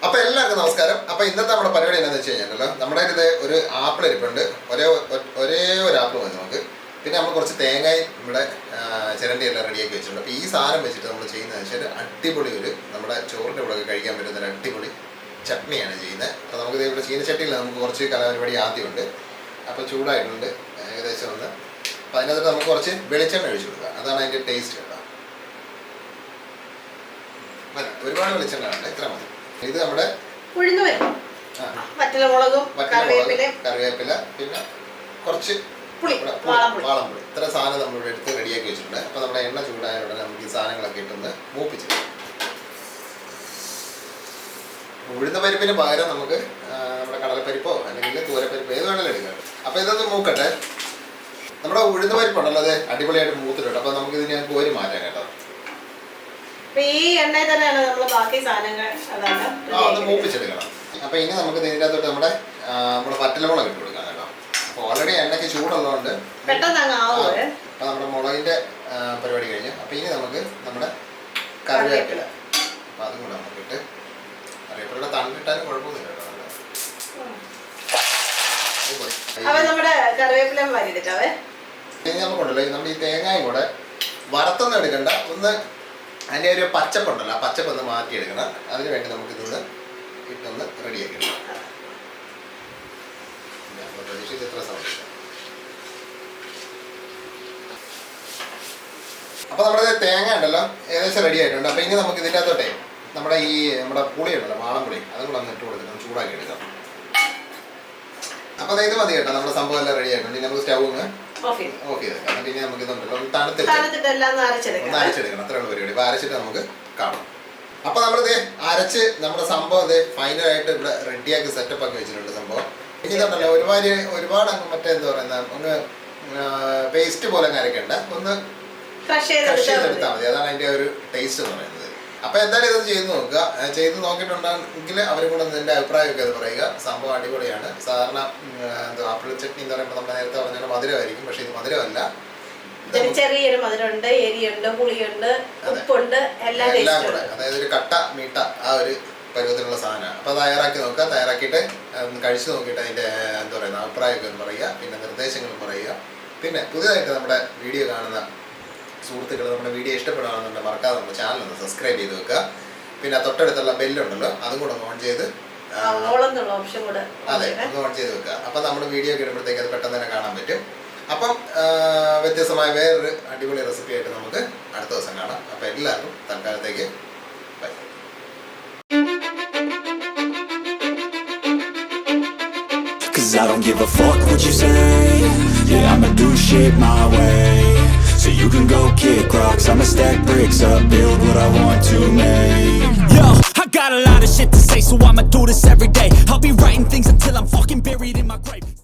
അപ്പോൾ എല്ലാവർക്കും നമസ്കാരം. അപ്പോൾ ഇന്നത്തെ നമ്മുടെ പരിപാടി എന്താണെന്ന് വെച്ച് കഴിഞ്ഞാൽ നമ്മുടെ ഇത് ഒരു ആപ്പിൾ ഇരിപ്പുണ്ട്. ഒരേ ഒരു ആപ്പിൾ മതി നമുക്ക്. പിന്നെ നമ്മൾ കുറച്ച് തേങ്ങയും ഇവിടെ ചിരണ്ടി എല്ലാം റെഡിയാക്കി വെച്ചിട്ടുണ്ട്. അപ്പോൾ ഈ സാധനം വെച്ചിട്ട് നമ്മൾ ചെയ്യുന്നതെന്ന് വെച്ചാൽ അടിപൊളി ഒരു നമ്മുടെ ചോറിൻ്റെ കൂടെ കഴിക്കാൻ പറ്റുന്ന ഒരു അടിപൊളി ചട്നിയാണ് ചെയ്യുന്നത്. അപ്പോൾ നമുക്ക് ഇവിടെ ചീനച്ചട്ടിയിൽ നമുക്ക് കുറച്ച് കലാപരിപാടി ആദ്യമുണ്ട്. അപ്പോൾ ചൂടായിട്ടുണ്ട് ഏകദേശം ഒന്ന്. അപ്പോൾ അതിനകത്ത് നമുക്ക് കുറച്ച് വെളിച്ചെണ്ണ ഒഴിച്ചു കൊടുക്കുക. അതാണ് അതിൻ്റെ ടേസ്റ്റ് കേട്ടോ. അല്ല, ഒരുപാട് വെളിച്ചെണ്ണ വേണ്ട, ഇത്ര മതി. ഇത് നമ്മുടെ കറിവേപ്പില, പിന്നെ കുറച്ച് വാളംപുളി, ഇത്ര സാധനം നമ്മളിവിടെ എടുത്ത് റെഡിയാക്കി വെച്ചിട്ടുണ്ട്. അപ്പോൾ നമ്മുടെ എണ്ണ ചൂടായ ഉടനെ നമുക്ക് ഈ സാധനങ്ങളൊക്കെ ഇട്ടൊന്ന് മൂപ്പിച്ച്. ഉഴുന്ന പരിപ്പിന് പകരം നമുക്ക് നമ്മുടെ കടലപ്പരിപ്പോ അല്ലെങ്കിൽ തൂരപ്പരിപ്പോ ഏത് വേണമെങ്കിലും എടുക്കാം. അപ്പോൾ ഇതൊന്ന് മൂക്കട്ടെ. നമ്മുടെ ഉഴുന്ന പരിപ്പുണ്ടല്ലോ, അത് അടിപൊളിയായിട്ട് മൂത്തിട്ടുണ്ട്. അപ്പോൾ നമുക്ക് ഇതിനെ കോരി മാറ്റാം കേട്ടോ. ഈ എണ്ണയിൽ തന്നെയാണ് നമ്മൾ ബാക്കി സാധനങ്ങൾ ഒന്ന് മൂപ്പിച്ചെടുക്കണം. അപ്പോൾ ഇനി നമുക്ക് ഇതിൻ്റെ അകത്തോട്ട് നമ്മുടെ വറ്റലമുളക് ഇട്ട് കൊടുക്കാം കേട്ടോ. അപ്പോൾ ഓൾറെഡി എണ്ണയ്ക്ക് ചൂടുള്ളതുകൊണ്ട് പെട്ടെന്ന് അപ്പോൾ നമ്മുടെ മുളകിൻ്റെ പരിപാടി കഴിഞ്ഞു. അപ്പോൾ ഇനി നമുക്ക് നമ്മുടെ കറിവേപ്പില, അപ്പോൾ അതും കൂടെ നമുക്ക് ഇട്ട് കറിവേപ്പിലയുടെ തണ്ടിട്ടാലും കുഴപ്പമൊന്നുമില്ല കേട്ടോ. നമ്മുടെ കറിവേപ്പില വരിയെടുക്കാവേ. ഇനി നമുക്കുണ്ടല്ലോ നമ്മൾ ഈ തേങ്ങയും കൂടെ വറുത്തൊന്നും എടുക്കണ്ട, ഒന്ന് അതിൻ്റെ ഒരു പച്ചപ്പുണ്ടല്ലോ, ആ പച്ചപ്പൊന്ന് മാറ്റിയെടുക്കണം. അതിന് വേണ്ടി നമുക്കിതൊന്ന് ഇട്ടൊന്ന് റെഡിയാക്കി എടുക്കണം. പ്രതീക്ഷിച്ച് ഇത്ര സമയം. അപ്പോൾ നമ്മുടെ തേങ്ങ ഉണ്ടല്ലോ ഏകദേശം റെഡി ആയിട്ടുണ്ട്. അപ്പോൾ ഇനി നമുക്ക് ഇതിൻ്റെ അകത്തോട്ടെ നമ്മുടെ പുളി ഉണ്ടല്ലോ, വാളംപുളി, അതും കൂടെ ഒന്ന് ഇട്ട് കൊടുക്കണം, ചൂടാക്കി എടുക്കാം. അപ്പോൾ ഇത് മതി കേട്ടോ, നമ്മുടെ സംഭവം എല്ലാം റെഡി ആയിട്ടുണ്ട്. ഇനി നമുക്ക് സ്റ്റൗ ഒന്ന് ഓഫ് ചെയ്തേക്കാം. പിന്നെ നമുക്ക് ഇതുണ്ടല്ലോ തണുത്തിട്ട് അരച്ചെടുക്കണം, അത്രയുള്ള പരിപാടി. അപ്പോൾ അരച്ചിട്ട് നമുക്ക് കാണാം. അപ്പോൾ നമ്മളിത് അരച്ച് നമ്മുടെ സംഭവം ഇത് ഫൈനലായിട്ട് ഇവിടെ റെഡിയാക്കി സെറ്റപ്പ് ആക്കി വെച്ചിട്ടുണ്ട് സംഭവം. ഇനി ഇതുണ്ടല്ലോ ഒരുപാട് അങ്ങ് മറ്റേ എന്താ പറയുന്ന ഒന്ന് പേസ്റ്റ് പോലെ അരക്കണ്ട, ഒന്ന് ക്രഷ് ചെയ്തെടുത്താൽ മതി. അതാണ് അതിൻ്റെ ഒരു ടേസ്റ്റ് എന്ന് പറയുന്നത്. അപ്പോൾ എന്തായാലും ഇതൊന്ന് ചെയ്ത് നോക്കുക. ചെയ്ത് നോക്കിയിട്ടുണ്ടെങ്കിൽ അവരും കൂടെ ഇതിൻ്റെ അഭിപ്രായമൊക്കെ അത് പറയുക. സംഭവം അടിപൊളിയാണ്. സാധാരണ ആപ്പിൾ ചട്നി എന്ന് പറയുമ്പോൾ നമ്മൾ നേരത്തെ പറഞ്ഞാൽ മധുരമായിരിക്കും, പക്ഷേ ഇത് മധുരമല്ല. ചെറിയൊരു മധുരമുണ്ട്, എരിയുണ്ട്, പുളിയുണ്ട്, ഉപ്പുണ്ട്, എല്ലാം കൂടെ. അതായത് ഒരു കട്ട മീട്ട ആ ഒരു പരുവത്തിലുള്ള സാധനമാണ്. അപ്പോൾ തയ്യാറാക്കി നോക്കുക. തയ്യാറാക്കിയിട്ട് കഴിച്ചു നോക്കിയിട്ട് അതിൻ്റെ എന്താ പറയുക അഭിപ്രായമൊക്കെ ഒന്ന് പറയുക. പിന്നെ നിർദ്ദേശങ്ങളും പറയുക. പിന്നെ പുതിയതായിട്ട് നമ്മുടെ വീഡിയോ കാണുന്ന സുഹൃത്തുക്കൾ നമ്മുടെ വീഡിയോ ഇഷ്ടപ്പെടുകയാണെന്നുണ്ടെങ്കിൽ മറക്കാതെ നമ്മുടെ ചാനൽ ഒന്ന് സബ്സ്ക്രൈബ് ചെയ്ത് വെക്കുക. പിന്നെ തൊട്ടടുത്തുള്ള ബെല്ലുണ്ടല്ലോ, അതും കൂടെ ഓൺ ചെയ്ത് അതെ ഒന്ന് ഓൺ ചെയ്ത് വെക്കുക. അപ്പം നമ്മുടെ വീഡിയോ ഒക്കെ ഇടുമ്പോഴത്തേക്ക് അത് പെട്ടെന്ന് തന്നെ കാണാൻ പറ്റും. അപ്പം വ്യത്യസ്തമായ വേറൊരു അടിപൊളി റെസിപ്പി ആയിട്ട് നമുക്ക് അടുത്ത ദിവസം കാണാം. അപ്പം എല്ലാവർക്കും തൽക്കാലത്തേക്ക് by. I don't give a fuck what you say. Yeah, I'ma do shit my way. So you can go kick rocks, I'ma stack bricks up, build what I want to make. Yo, I got a lot of shit to say, so I'ma do this every day. I'll be writing things until I'm fucking buried in my grave.